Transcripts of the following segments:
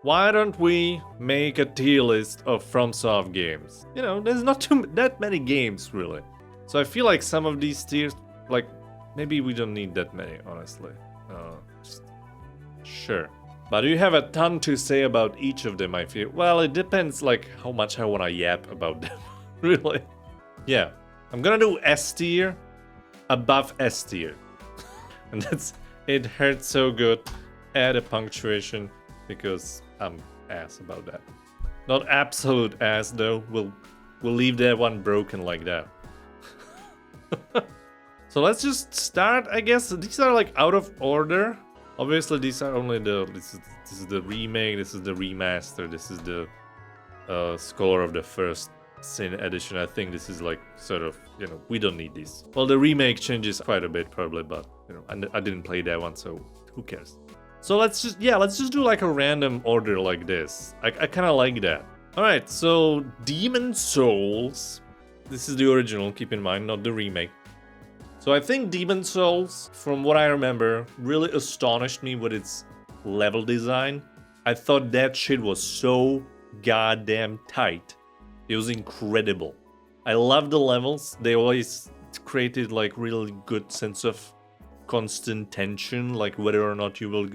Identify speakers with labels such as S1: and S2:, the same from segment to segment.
S1: why don't we make a tier list of FromSoft games? You know, there's not that many games really. So I feel like some of these tiers, like maybe we don't need that many, honestly. Sure. But you have a ton to say about each of them, I feel. Well, it depends like how much I wanna yap about them, really. Yeah, I'm gonna do S tier above S tier. And that's, it hurts so good. Add a punctuation because I'm ass about that. Not absolute ass though, we'll leave that one broken like that. So let's just start, I guess. These are like out of order. Obviously these are only this is the remake, this is the remaster, this is the Scholar of the First Sin edition. I think this is like sort of, you know, we don't need these. Well, the remake changes quite a bit probably, but you know, I didn't play that one, so who cares? So let's just do like a random order like this. I kind of like that. All right, so Demon Souls. This is the original, keep in mind, not the remake. So I think Demon Souls, from what I remember, really astonished me with its level design. I thought that shit was so goddamn tight. It was incredible. I love the levels. They always created like really good sense of constant tension, like whether or not you will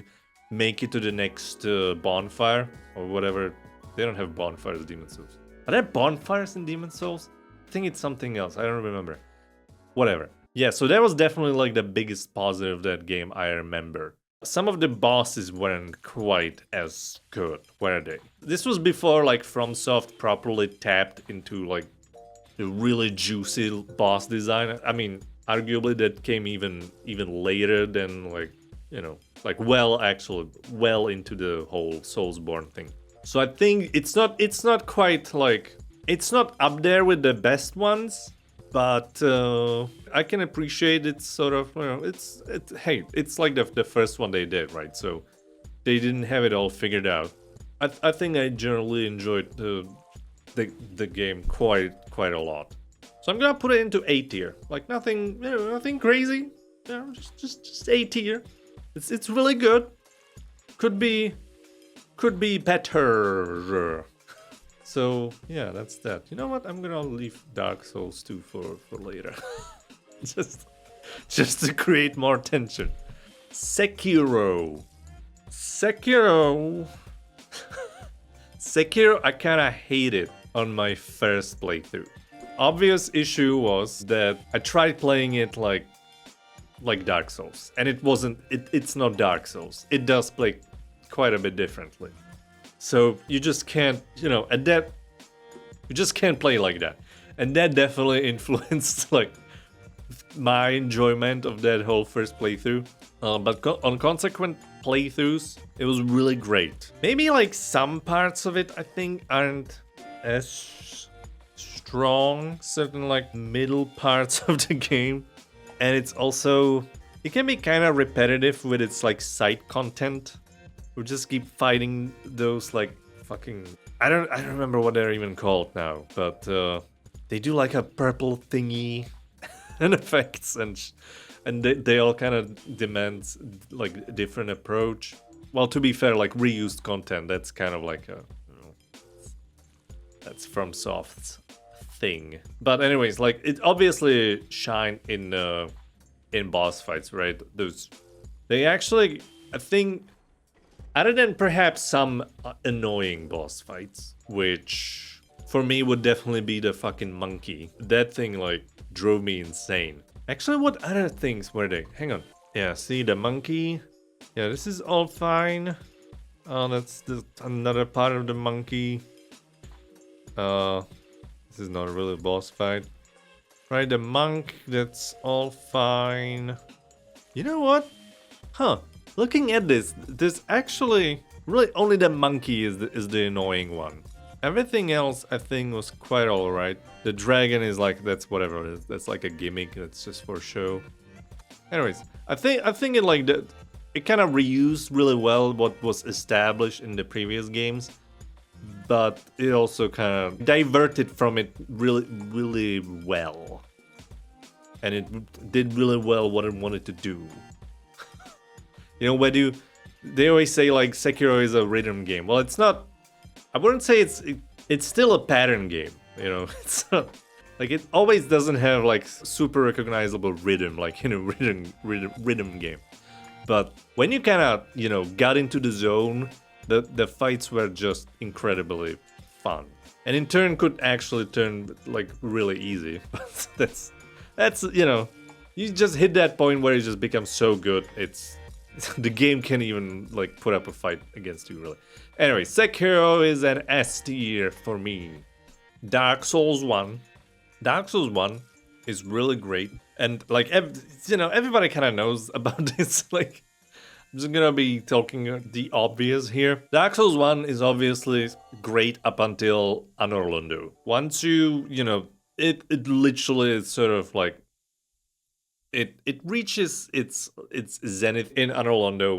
S1: make it to the next bonfire or whatever. They don't have bonfires in Demon Souls. Are there bonfires in Demon Souls? I think it's something else. I don't remember. Whatever. Yeah, so that was definitely like the biggest positive of that game I remember. Some of the bosses weren't quite as good, were they? This was before like FromSoft properly tapped into like the really juicy boss design. I mean, arguably that came even later than like, you know, like well into the whole Soulsborne thing. So I think it's not quite like, it's not up there with the best ones, but I can appreciate it's sort of, you know, hey, it's like the first one they did, right? So they didn't have it all figured out. I think I generally enjoyed the game quite a lot. So I'm gonna put it into A tier. Like nothing, you know, nothing crazy. You know, just A tier. It's really good. Could be better. So yeah, that's that. You know what? I'm gonna leave Dark Souls 2 for later. just to create more tension. Sekiro, I kinda hated on my first playthrough. Obvious issue was that I tried playing it like Dark Souls, and it's not Dark Souls. It does play quite a bit differently. So you just can't, you know, you just can't play like that. And that definitely influenced like my enjoyment of that whole first playthrough. But on consequent playthroughs, it was really great. Maybe like some parts of it I think aren't as strong, certain like middle parts of the game. And it can be kind of repetitive with its like side content. We just keep fighting those like fucking, I don't remember what they're even called now, but they do like a purple thingy and effects, and they all kind of demand like a different approach. Well, to be fair, like reused content, that's kind of like a, you know, that's FromSoft's thing. But anyways, like it obviously shine in boss fights, right? They actually, I think, other than perhaps some annoying boss fights, which for me would definitely be the fucking monkey. That thing like drove me insane. Actually, what other things were they? Hang on. Yeah, see the monkey. Yeah, this is all fine. Oh, that's another part of the monkey. This is not really a boss fight. Right, the monk, that's all fine. You know what? Huh. Looking at this, there's actually really only the monkey is the annoying one. Everything else I think was quite alright. The dragon is like, that's whatever it is. That's like a gimmick. That's just for show. Anyways, I think it like that. It kind of reused really well what was established in the previous games, but it also kind of diverted from it really well, and it did really well what it wanted to do. You know, they always say like Sekiro is a rhythm game. Well, it's not. I wouldn't say it's still a pattern game. You know, it's not, like it always doesn't have like super recognizable rhythm like in a rhythm game. But when you kind of, you know, got into the zone, the fights were just incredibly fun. And in turn could actually turn like really easy. But that's you know, you just hit that point where it just becomes so good. It's the game can't even like put up a fight against you really. Anyway, Sekiro is an S tier for me. Dark Souls 1. Dark Souls 1 is really great. And like, you know, everybody kind of knows about this. Like, I'm just gonna be talking the obvious here. Dark Souls 1 is obviously great up until Anor Londo. Once you know, it literally is sort of like, it reaches its zenith in Anor Londo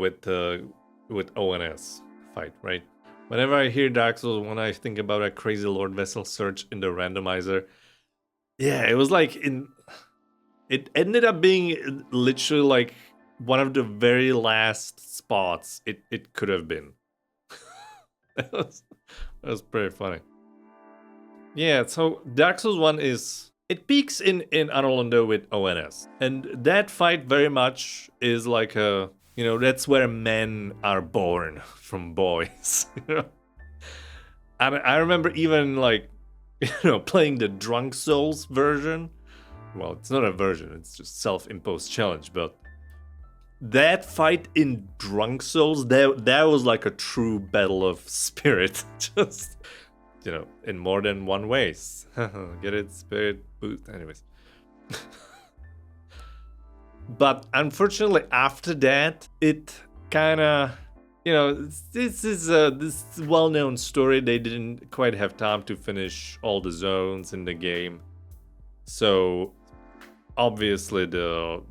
S1: with ONS fight, right? Whenever I hear Dark Souls 1, I think about a crazy Lord Vessel search in the randomizer. Yeah, it was like it ended up being literally like one of the very last spots it could have been. that was pretty funny. Yeah, so Dark Souls 1 it peaks in Anor Londo with ONS. And that fight very much is like a, you know, that's where men are born from boys. You know? And I remember even like, you know, playing the Drunk Souls version. Well, it's not a version, it's just self-imposed challenge, but that fight in Drunk Souls, that was like a true battle of spirit. Just, you know, in more than one ways. Get it? Spirit boost. Anyways. But unfortunately, after that, it kind of, you know, this is this well-known story. They didn't quite have time to finish all the zones in the game, so obviously the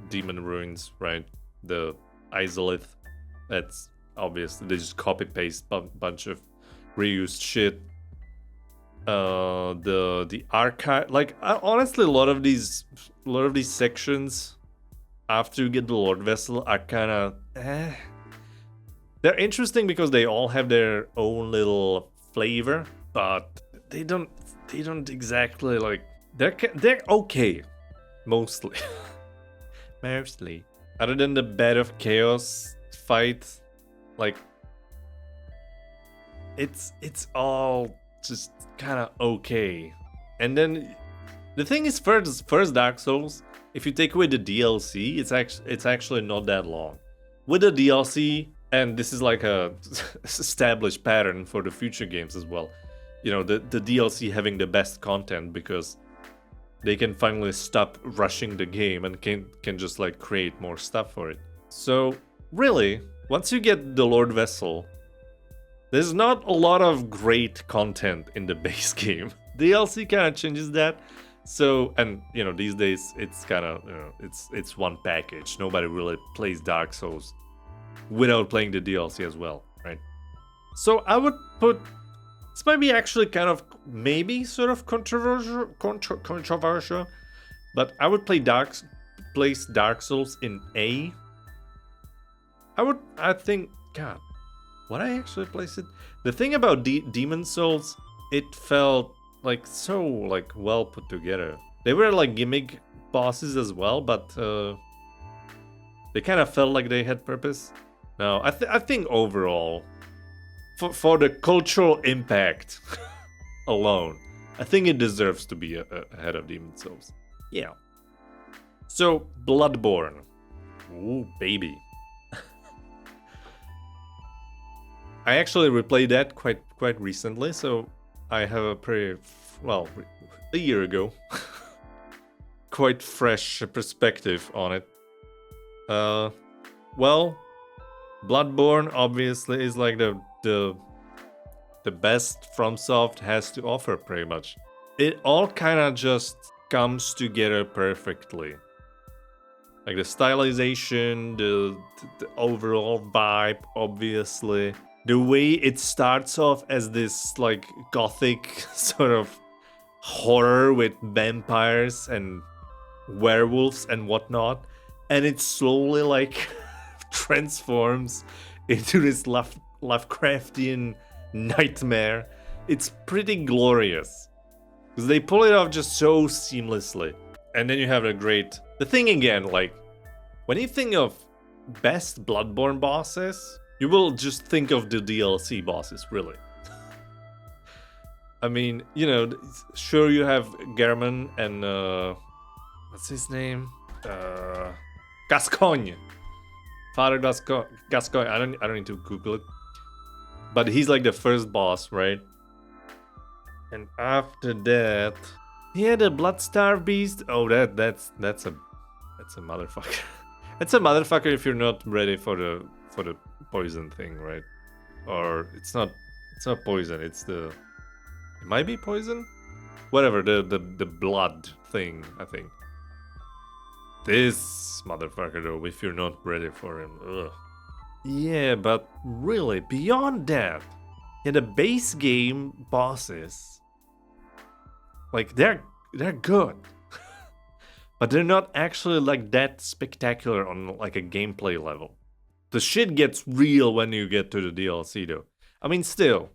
S1: demon ruins, right? The Izalith. That's obviously they just copy paste bunch of reused shit. The archive, like honestly, a lot of these sections after you get the Lord Vessel are kind of they're interesting because they all have their own little flavor, but they don't exactly like they're okay mostly. Mostly, other than the Bed of Chaos fight, like it's all just kind of okay. And then the thing is, first Dark Souls, if you take away the DLC, it's actually not that long. With the DLC, and this is like a established pattern for the future games as well. You know, the DLC having the best content because they can finally stop rushing the game and can just like create more stuff for it. So really, once you get the Lord Vessel, there's not a lot of great content in the base game. DLC kind of changes that. So, and you know, these days it's kind of, you know, it's one package. Nobody really plays Dark Souls without playing the DLC as well, right? So I would put, this might be actually kind of maybe sort of controversial, but I would place Dark Souls in A. I think, God, would I actually place it? The thing about Demon Souls, it felt like so like well put together. They were like gimmick bosses as well, but they kind of felt like they had purpose. No, I think overall, for the cultural impact alone, I think it deserves to be ahead of Demon Souls. Yeah. So Bloodborne, ooh baby. I actually replayed that quite recently, so I have a pretty, well, a year ago, quite fresh perspective on it. Well, Bloodborne obviously is like the best FromSoft has to offer, pretty much. It all kind of just comes together perfectly. Like the stylization, the overall vibe, obviously. The way it starts off as this like gothic sort of horror with vampires and werewolves and whatnot, and it slowly like transforms into this Lovecraftian nightmare. It's pretty glorious. Because they pull it off just so seamlessly. And then you have the thing again, like, when you think of best Bloodborne bosses, you will just think of the DLC bosses, really. I mean, you know, sure you have Gehrman and, what's his name? Gascoigne. Father Gascoigne. I don't need to Google it. But he's like the first boss, right? And after that, yeah, the Bloodstar Beast. Oh, that's a motherfucker. That's a motherfucker if you're not ready for the poison thing, right? Or it's not poison. It might be poison. Whatever, the blood thing, I think. This motherfucker though, if you're not ready for him, ugh. Yeah, but really, beyond that, yeah, the base game bosses, like they're good, but they're not actually like that spectacular on like a gameplay level. The shit gets real when you get to the DLC though. I mean, still,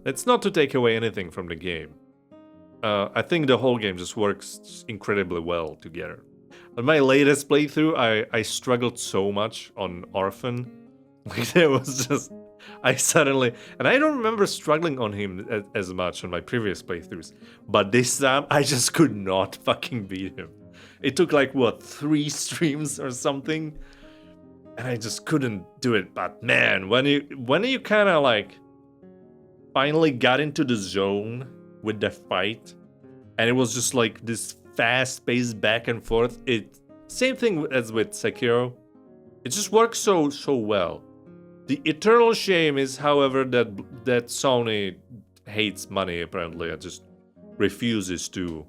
S1: it's not to take away anything from the game. I think the whole game just works incredibly well together. On my latest playthrough, I struggled so much on Orphan. Like, there was just... I don't remember struggling on him as much on my previous playthroughs. But this time, I just could not fucking beat him. It took like, what, 3 streams or something? And I just couldn't do it. But man, when you kind of like... finally got into the zone with the fight, and it was just like this fast-paced back and forth. Same thing as with Sekiro. It just works so well. The eternal shame is, however, that Sony hates money apparently and just refuses to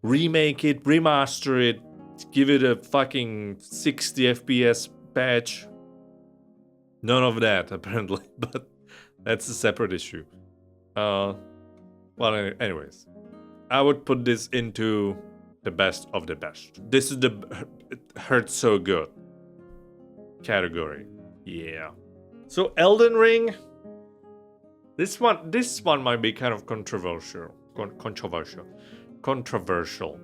S1: remake it, remaster it, give it a fucking 60 FPS patch. None of that apparently, but that's a separate issue. Well, anyways, I would put this into the best of the best. This is the it hurts so good category. Yeah. So Elden Ring. This one might be kind of controversial. Controversial.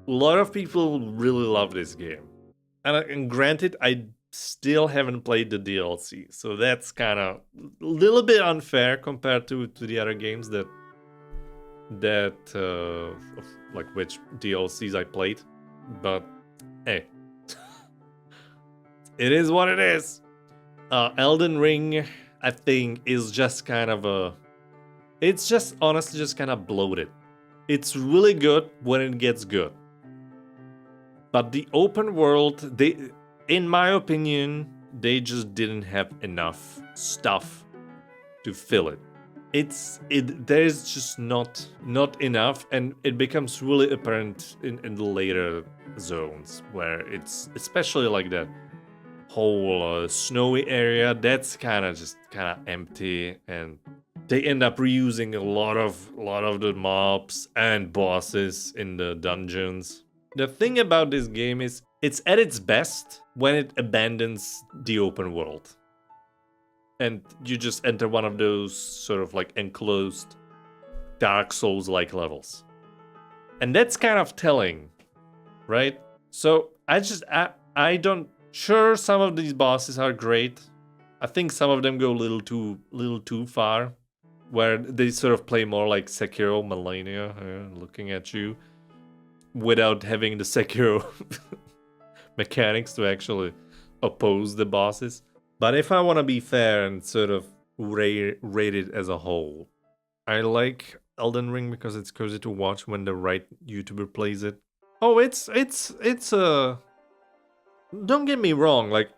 S1: A lot of people really love this game, and granted, I still haven't played the DLC, so that's kind of a little bit unfair compared to the other games that like which DLCs I played. But hey, it is what it is. Elden Ring, I think, is just kind of it's just honestly just kind of bloated. It's really good when it gets good, but the open world, in my opinion, they just didn't have enough stuff to fill it. There's just not enough, and it becomes really apparent in the later zones, where it's especially like that whole snowy area that's kind of empty, and they end up reusing a lot of the mobs and bosses in the dungeons. The thing about this game is it's at its best when it abandons the open world. And you just enter one of those sort of like enclosed Dark Souls-like levels. And that's kind of telling, right? So I don't... Sure, some of these bosses are great. I think some of them go a little too far, where they sort of play more like Sekiro Millennia, looking at you, without having the Sekiro mechanics to actually oppose the bosses. But if I want to be fair and sort of rate it as a whole, I like Elden Ring because it's cozy to watch when the right YouTuber plays it. Oh, it's don't get me wrong, like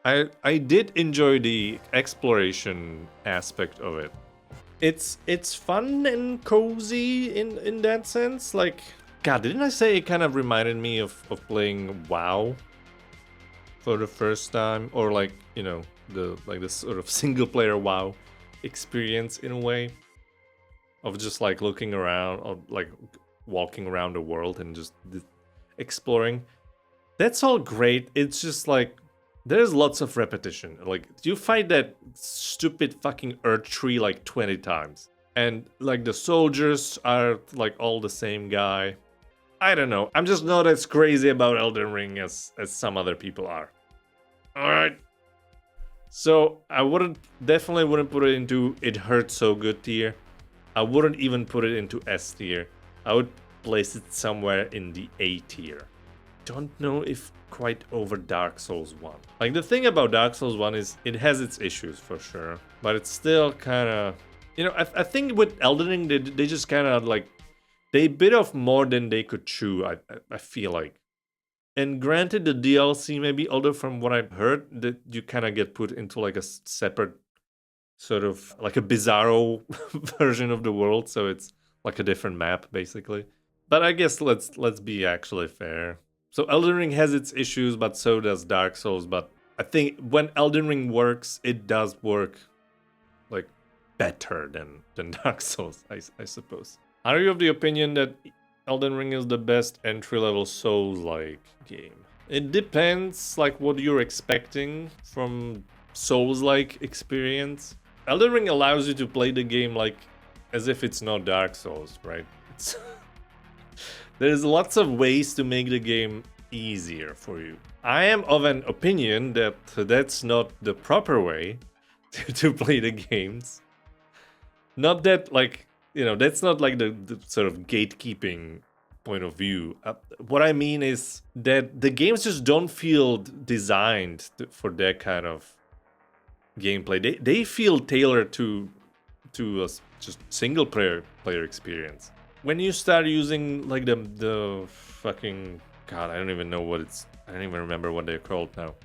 S1: I did enjoy the exploration aspect of it. It's fun and cozy in that sense. Like, God, didn't I say it kind of reminded me of playing WoW for the first time, or like, you know, the sort of single player WoW experience in a way of just like looking around, or like walking around the world and just exploring. That's all great. It's just like there's lots of repetition. Like, you fight that stupid fucking earth tree like 20 times. And like the soldiers are like all the same guy. I don't know. I'm just not as crazy about Elden Ring as some other people are. Alright. So I definitely wouldn't put it into it hurts so good tier. I wouldn't even put it into S tier. I would place it somewhere in the A tier. Don't know if quite over Dark Souls 1. Like, the thing about Dark Souls 1 is it has its issues for sure, but it's still kind of, you know, I think with Elden Ring they just kind of like, they bit off more than they could chew. I feel like. And granted, the DLC maybe, although from what I've heard, that you kind of get put into like a separate sort of like a bizarro version of the world, so it's like a different map basically. But I guess let's be actually fair. So Elden Ring has its issues, but so does Dark Souls. But I think when Elden Ring works, it does work like better than Dark Souls, I suppose. Are you of the opinion that Elden Ring is the best entry-level Souls-like game? It depends, like, what you're expecting from Souls-like experience. Elden Ring allows you to play the game like as if it's not Dark Souls, right? There's lots of ways to make the game easier for you. I am of an opinion that that's not the proper way to play the games. Not that, like, you know, that's not like the sort of gatekeeping point of view. What I mean is that the games just don't feel designed for that kind of gameplay. They feel tailored to a just single player experience. When you start using like the fucking, God, I don't even know what it's, I don't even remember what they're called now.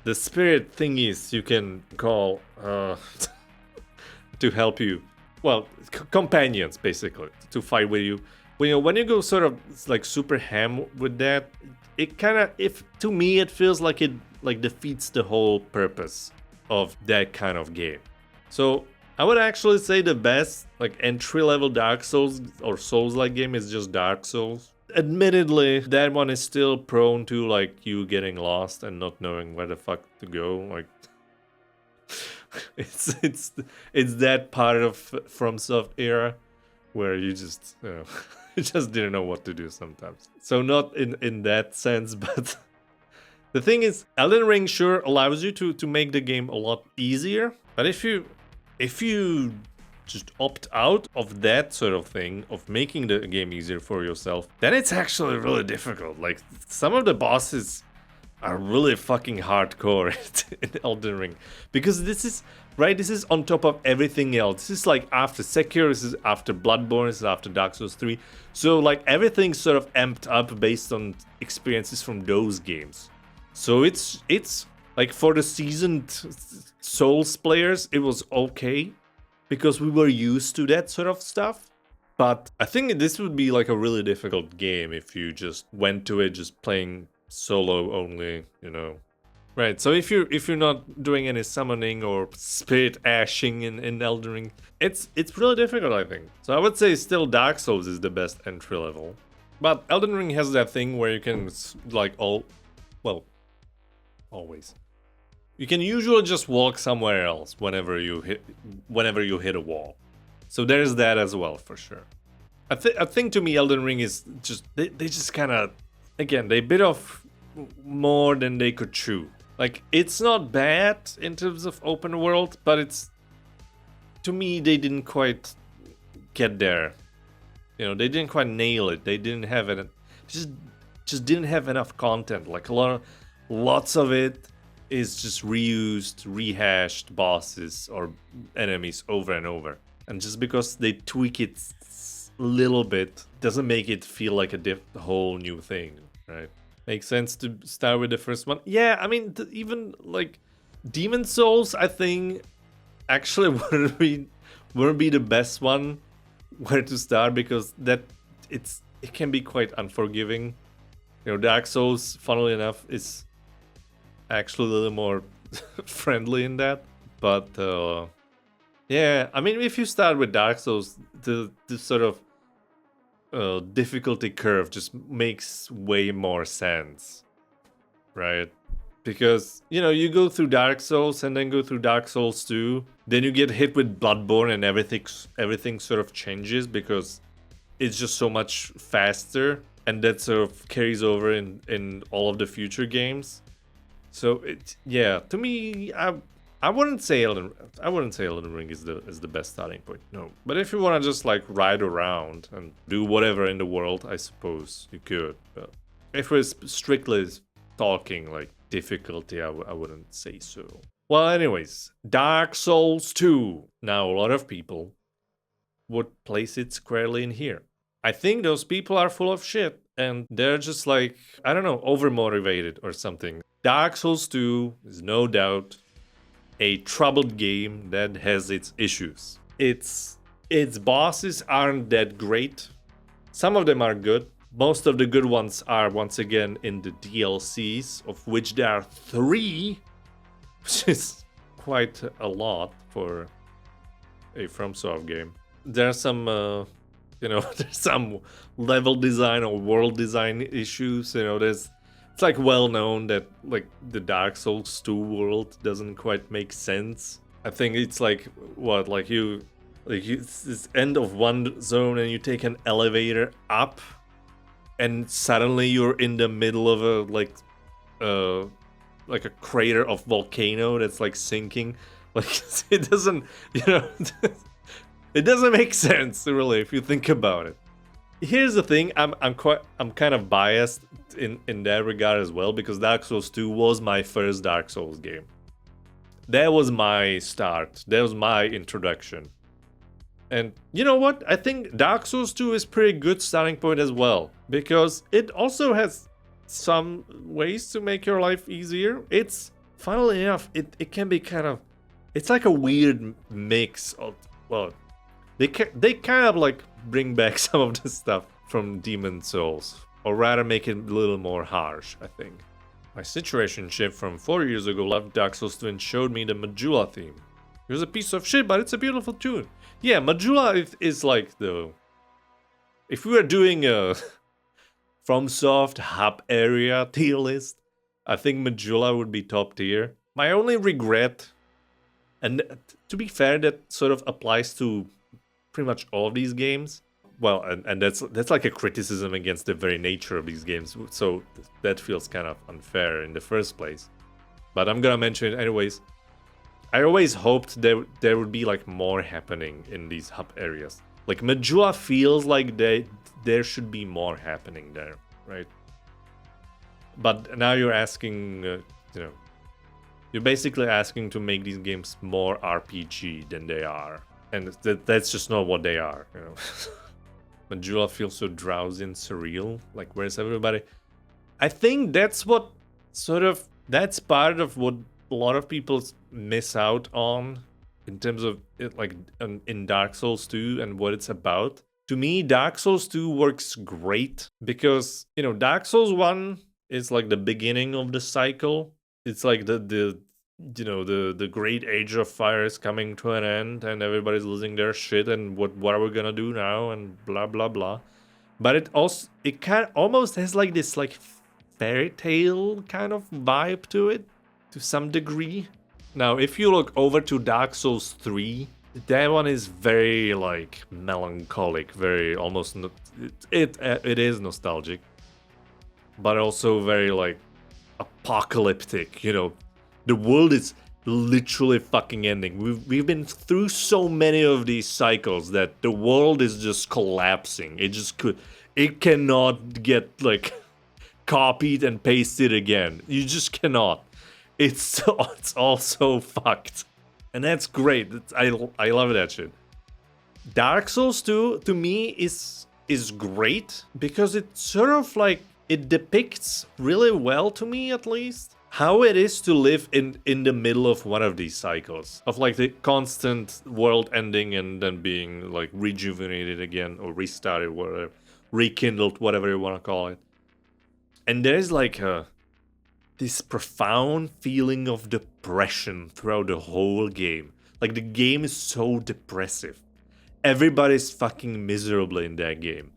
S1: The spirit thingies you can call to help you. Well, companions, basically, to fight with you. When you go sort of like super ham with that, it kind of, if to me, it feels like it like defeats the whole purpose of that kind of game. So I would actually say the best like entry-level Dark Souls or Souls-like game is just Dark Souls. Admittedly, that one is still prone to like you getting lost and not knowing where the fuck to go. Like, it's that part of FromSoft era where you just, you know, you just didn't know what to do sometimes. So not in that sense, but the thing is, Elden Ring sure allows you to make the game a lot easier. But if you just opt out of that sort of thing, of making the game easier for yourself, then it's actually really difficult. Like, some of the bosses are really fucking hardcore in Elden Ring. Because this is, right, this is on top of everything else. This is like after Sekiro, this is after Bloodborne, this is after Dark Souls 3. So like everything's sort of amped up based on experiences from those games. So it's like for the seasoned Souls players, it was okay. Because we were used to that sort of stuff. But I think this would be like a really difficult game if you just went to it just playing solo only, you know. Right, so if you're not doing any summoning or spirit ashing in Elden Ring, it's really difficult, I think. So I would say still Dark Souls is the best entry level. But Elden Ring has that thing where you can like always. You can usually just walk somewhere else whenever you hit a wall. So there's that as well for sure. I think to me Elden Ring is just they just kind of, again, they bit off more than they could chew. Like, it's not bad in terms of open world, but it's, to me, they didn't quite get there. You know, they didn't quite nail it. They didn't have it. Just didn't have enough content. Like, lots of it is just reused, rehashed bosses or enemies over and over. And just because they tweak it a little bit doesn't make it feel like a whole new thing, right? Makes sense to start with the first one. Yeah, I mean, even like Demon Souls, I think actually wouldn't be the best one where to start, because it can be quite unforgiving. You know, Dark Souls, funnily enough, is actually a little more friendly in that. But yeah, I mean, if you start with Dark Souls, the sort of difficulty curve just makes way more sense, right? Because, you know, you go through Dark Souls and then go through Dark Souls 2, then you get hit with Bloodborne and everything sort of changes because it's just so much faster, and that sort of carries over in all of the future games. So yeah, to me, I wouldn't say Elden Ring is the best starting point. No, but if you want to just like ride around and do whatever in the world, I suppose you could. But if we're strictly talking like difficulty, I wouldn't say so. Well, anyways, Dark Souls 2. Now a lot of people would place it squarely in here. I think those people are full of shit and they're just like, I don't know, overmotivated or something. Dark Souls 2 is no doubt a troubled game that has its issues. Its bosses aren't that great. Some of them are good. Most of the good ones are once again in the DLCs, of which there are 3, which is quite a lot for a FromSoft game. There's some, you know, there's some level design or world design issues. You know, it's like well known that like the Dark Souls 2 world doesn't quite make sense. I think it's like what, like it's this end of one zone and you take an elevator up, and suddenly you're in the middle of a like a crater of volcano that's like sinking. Like it doesn't, you know, it doesn't make sense really if you think about it. Here's the thing, I'm kind of biased in that regard as well, because Dark Souls 2 was my first Dark Souls game. That was my start. That was my introduction. And you know what? I think Dark Souls 2 is pretty good starting point as well, because it also has some ways to make your life easier. It's, funnily enough, it can be kind of, it's like a weird mix of, well, they kind of like bring back some of the stuff from Demon's Souls, or rather make it a little more harsh, I think. My situationship from 4 years ago loved Dark Souls 2 and showed me the Majula theme. It was a piece of shit, but it's a beautiful tune. Yeah, Majula is like the... If we were doing a FromSoft hub area tier list, I think Majula would be top tier. My only regret, and to be fair, that sort of applies to pretty much all of these games. Well, and that's like a criticism against the very nature of these games, so that feels kind of unfair in the first place. But I'm gonna mention it anyways. I always hoped there would be like more happening in these hub areas. Like Majula feels like there should be more happening there, right? But now you're asking, you know, you're basically asking to make these games more RPG than they are, and that's just not what they are, you know. Majula feels so drowsy and surreal. Like, where's everybody? I think that's what that's part of what a lot of people miss out on in terms of it, like in Dark Souls 2 and what it's about. To me, Dark Souls 2 works great because, you know, Dark Souls 1 is like the beginning of the cycle. It's like the great age of fire is coming to an end and everybody's losing their shit and what are we gonna do now and blah blah blah. But it kind of almost has like this like fairy tale kind of vibe to it to some degree. Now if you look over to Dark Souls 3, that one is very like melancholic, very almost it is nostalgic, but also very like apocalyptic, you know. The world is literally fucking ending. We've been through so many of these cycles that the world is just collapsing. It cannot get like copied and pasted again. You just cannot. It's all so fucked. And that's great. I love that shit. Dark Souls 2 to me is great because it sort of like it depicts really well, to me at least, how it is to live in the middle of one of these cycles of like the constant world ending and then being like rejuvenated again or restarted, whatever, rekindled, whatever you want to call it. And there's like this profound feeling of depression throughout the whole game. Like the game is so depressive. Everybody's fucking miserable in that game.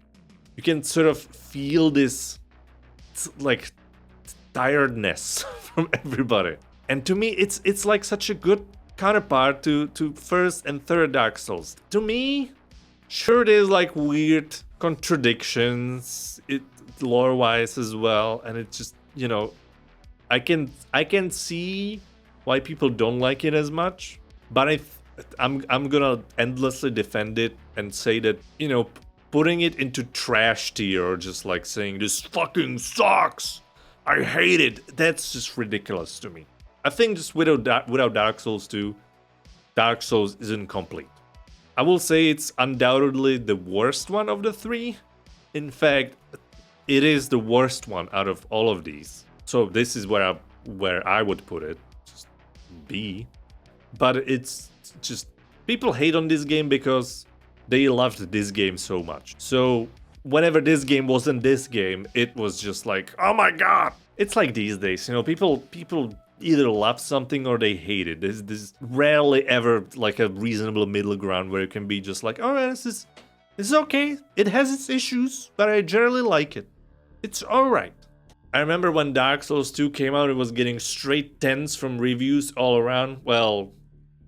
S1: You can sort of feel this like tiredness from everybody. And to me, it's like such a good counterpart to first and third Dark Souls. To me, sure, there's like weird contradictions, lore-wise as well, and it just, you know, I can see why people don't like it as much, but I'm gonna endlessly defend it and say that, you know, putting it into trash tier or just like saying this fucking sucks, I hate it, that's just ridiculous to me. I think just without Dark Souls 2, Dark Souls isn't complete. I will say it's undoubtedly the worst one of the three. In fact, it is the worst one out of all of these. So this is where I would put it, just B. But it's just, people hate on this game because they loved this game so much. So whenever this game wasn't this game, it was just like, oh my god! It's like these days, you know, people either love something or they hate it. There's rarely ever like a reasonable middle ground where it can be just like, oh, this is okay. It has its issues, but I generally like it. It's alright. I remember when Dark Souls 2 came out, it was getting straight 10s from reviews all around. Well,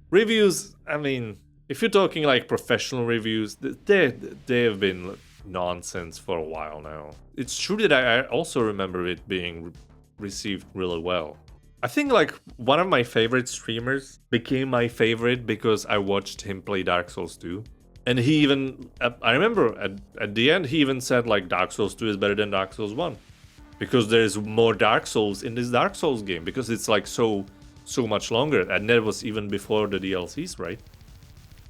S1: reviews, I mean, if you're talking like professional reviews, they have been nonsense for a while now. It's true that I also remember it being received really well. I think like one of my favorite streamers became my favorite because I watched him play Dark Souls 2. And he even, I remember at the end, he even said like Dark Souls 2 is better than Dark Souls 1. Because there's more Dark Souls in this Dark Souls game. Because it's like so much longer. And that was even before the DLCs, right?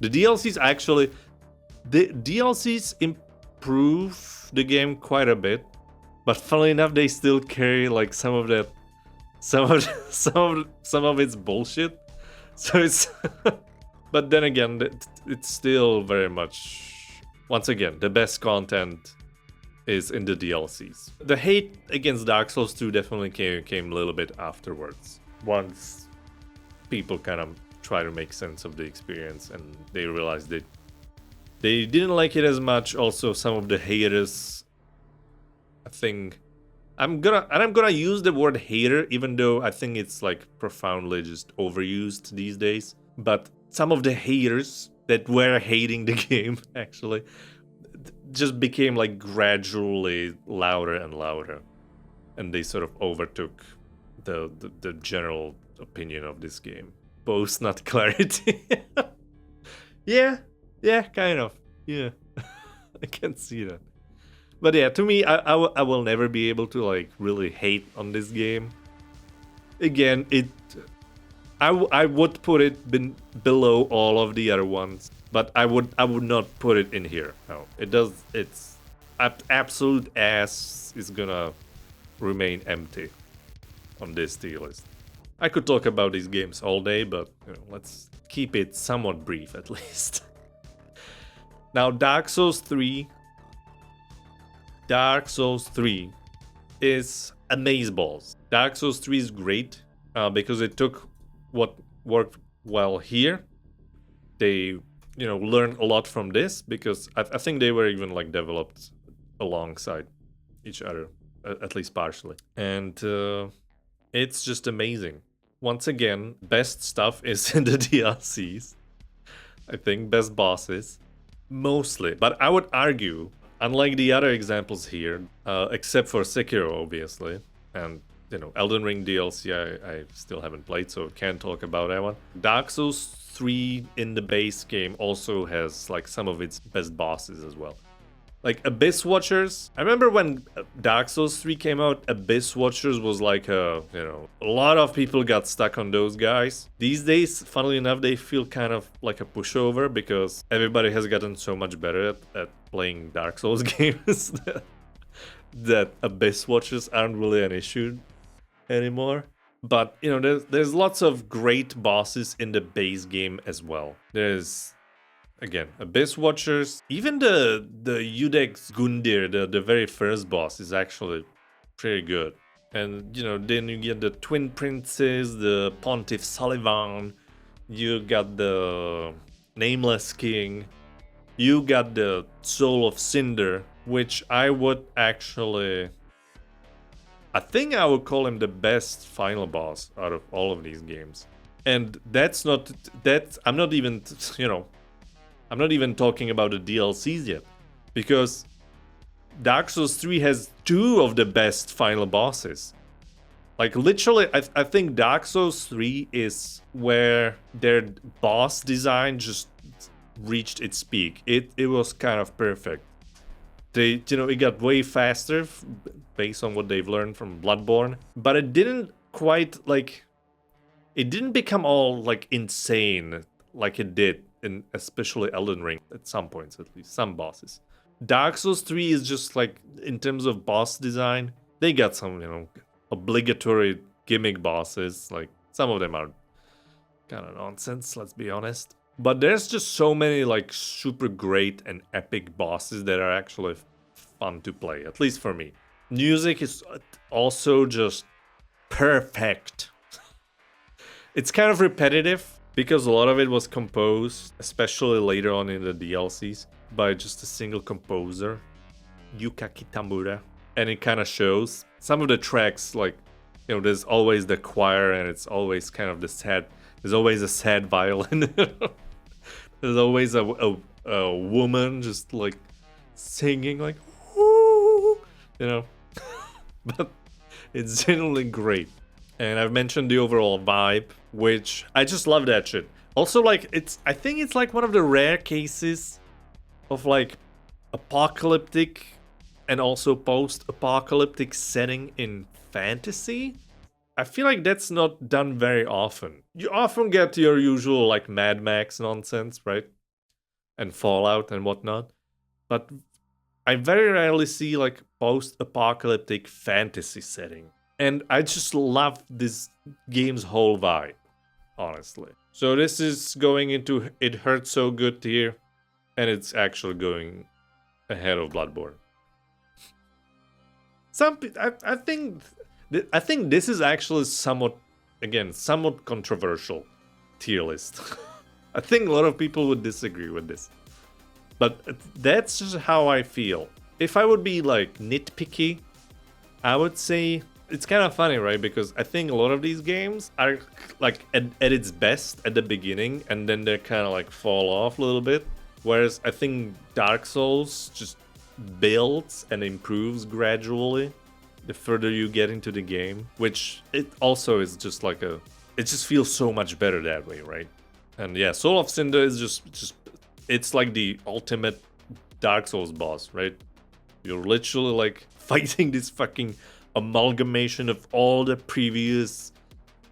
S1: The DLCs actually, the DLCs improve the game quite a bit. But funnily enough, they still carry like some of its bullshit. So it's but then again, it's still very much, once again, the best content is in the DLCs. The hate against Dark Souls 2 definitely came a little bit afterwards. Once people kind of try to make sense of the experience and they realized that they didn't like it as much. Also, some of the haters, I think, I'm gonna use the word hater, even though I think it's like profoundly just overused these days. But some of the haters that were hating the game actually just became like gradually louder and louder, and they sort of overtook the general opinion of this game. Boast, not clarity. yeah, kind of. Yeah, I can see that. But yeah, to me, I will never be able to like really hate on this game. Again, I would put it below all of the other ones, but I would not put it in here. No, it's absolute ass is gonna remain empty on this tier list. I could talk about these games all day, but you know, let's keep it somewhat brief at least. Now, Dark Souls 3 is amazeballs. Dark Souls 3 is great because it took what worked well here. They, you know, learned a lot from this because I think they were even like developed alongside each other, at least partially. And it's just amazing. Once again, best stuff is in the DLCs. I think best bosses, mostly. But I would argue, unlike the other examples here, except for Sekiro, obviously, and you know, Elden Ring DLC I still haven't played, so can't talk about that one. Dark Souls 3 in the base game also has like some of its best bosses as well. Like Abyss Watchers. I remember when Dark Souls 3 came out, Abyss Watchers was like a lot of people got stuck on those guys. These days, funnily enough, they feel kind of like a pushover because everybody has gotten so much better at playing Dark Souls games that Abyss Watchers aren't really an issue anymore. But, you know, there's lots of great bosses in the base game as well. There's, again, Abyss Watchers. Even the Udex Gundyr, the very first boss, is actually pretty good. And, you know, then you get the Twin Princes, the Pontiff Sullivan, you got the Nameless King, you got the Soul of Cinder, which I would actually I think I would call him the best final boss out of all of these games. And that's not that I'm not even, I'm not even talking about the DLCs yet, because Dark Souls 3 has 2 of the best final bosses. Like literally, I think Dark Souls 3 is where their boss design just reached its peak. It was kind of perfect. It got way faster based on what they've learned from Bloodborne, but it didn't quite it didn't become all insane like it did in especially Elden Ring at some points, at least some bosses. Dark Souls 3 is just in terms of boss design, they got some, obligatory gimmick bosses. Like some of them are kind of nonsense, let's be honest. But there's just so many super great and epic bosses that are actually fun to play, at least for me. Music is also just perfect. It's kind of repetitive because a lot of it was composed, especially later on in the DLCs, by just a single composer, Yuka Kitamura. And it kind of shows. Some of the tracks, there's always the choir and it's always kind of there's always a sad violin. There's always a woman just singing ooh, but it's generally great. And I've mentioned the overall vibe, which I just love that shit. Also, I think it's one of the rare cases of apocalyptic and also post-apocalyptic setting in fantasy. I feel like that's not done very often. You often get your usual Mad Max nonsense, right? And Fallout and whatnot. But I very rarely see post-apocalyptic fantasy setting. And I just love this game's whole vibe, honestly. So this is going into It Hurts So Good tier, and it's actually going ahead of Bloodborne. I think this is actually somewhat controversial tier list. I think a lot of people would disagree with this, but that's just how I feel. If I would be nitpicky, I would say it's kind of funny, right? Because I think a lot of these games are at its best at the beginning, and then they kind of fall off a little bit. Whereas I think Dark Souls just builds and improves gradually the further you get into the game, which it also is just it just feels so much better that way, right? And yeah, Soul of Cinder is just it's the ultimate Dark Souls boss, right? You're literally fighting this fucking amalgamation of all the previous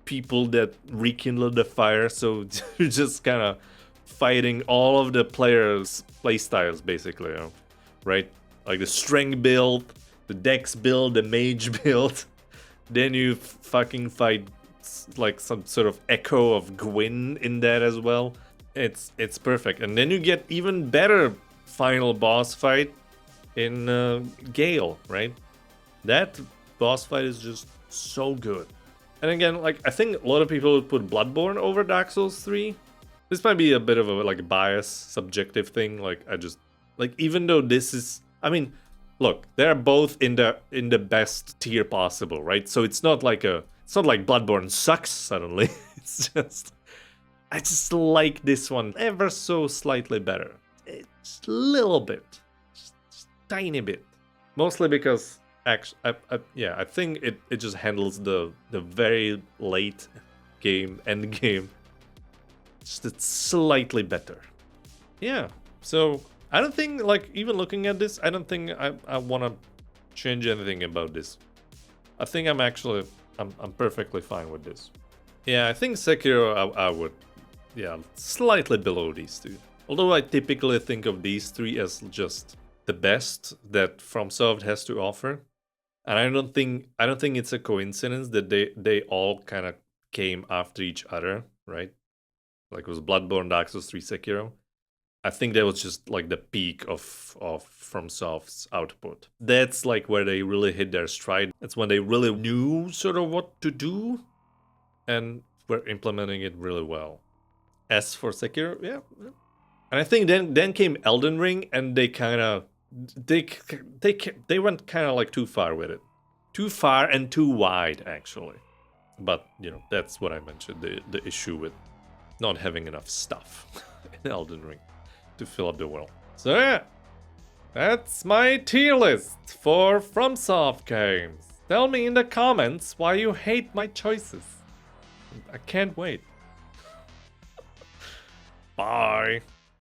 S1: people that rekindled the fire, so you're just kind of fighting all of the players' playstyles, basically, right? The strength build, the dex build, the mage build. Then you fucking fight some sort of echo of Gwyn in that as well. It's perfect. And then you get even better final boss fight in Gale, right? That boss fight is just so good. And again, I think a lot of people would put Bloodborne over Dark Souls 3. This might be a bit of a bias, subjective thing. I just even though this is, I mean, look, they're both in the best tier possible, right? So it's not it's not like Bloodborne sucks suddenly. It's just I just like this one ever so slightly better. It's a little bit, just tiny bit, mostly because actually, I think it just handles the very late end game just slightly better. Yeah, so I don't think even looking at this, I don't think I want to change anything about this. I think I'm perfectly fine with this. Yeah, I think Sekiro I would, yeah, slightly below these two. Although I typically think of these three as just the best that FromSoft has to offer. And I don't think it's a coincidence that they all kind of came after each other, right? It was Bloodborne, Dark Souls 3, Sekiro. I think that was just the peak of FromSoft's output. That's where they really hit their stride. That's when they really knew sort of what to do and were implementing it really well. As for Sekiro, yeah. And I think then came Elden Ring, and they kind of they went kind of too far with it. too far and too wide, actually. But, you know, that's what I mentioned, the issue with not having enough stuff in Elden Ring to fill up the world. So yeah, that's my tier list for FromSoft games. Tell me in the comments why you hate my choices. I can't wait. Bye.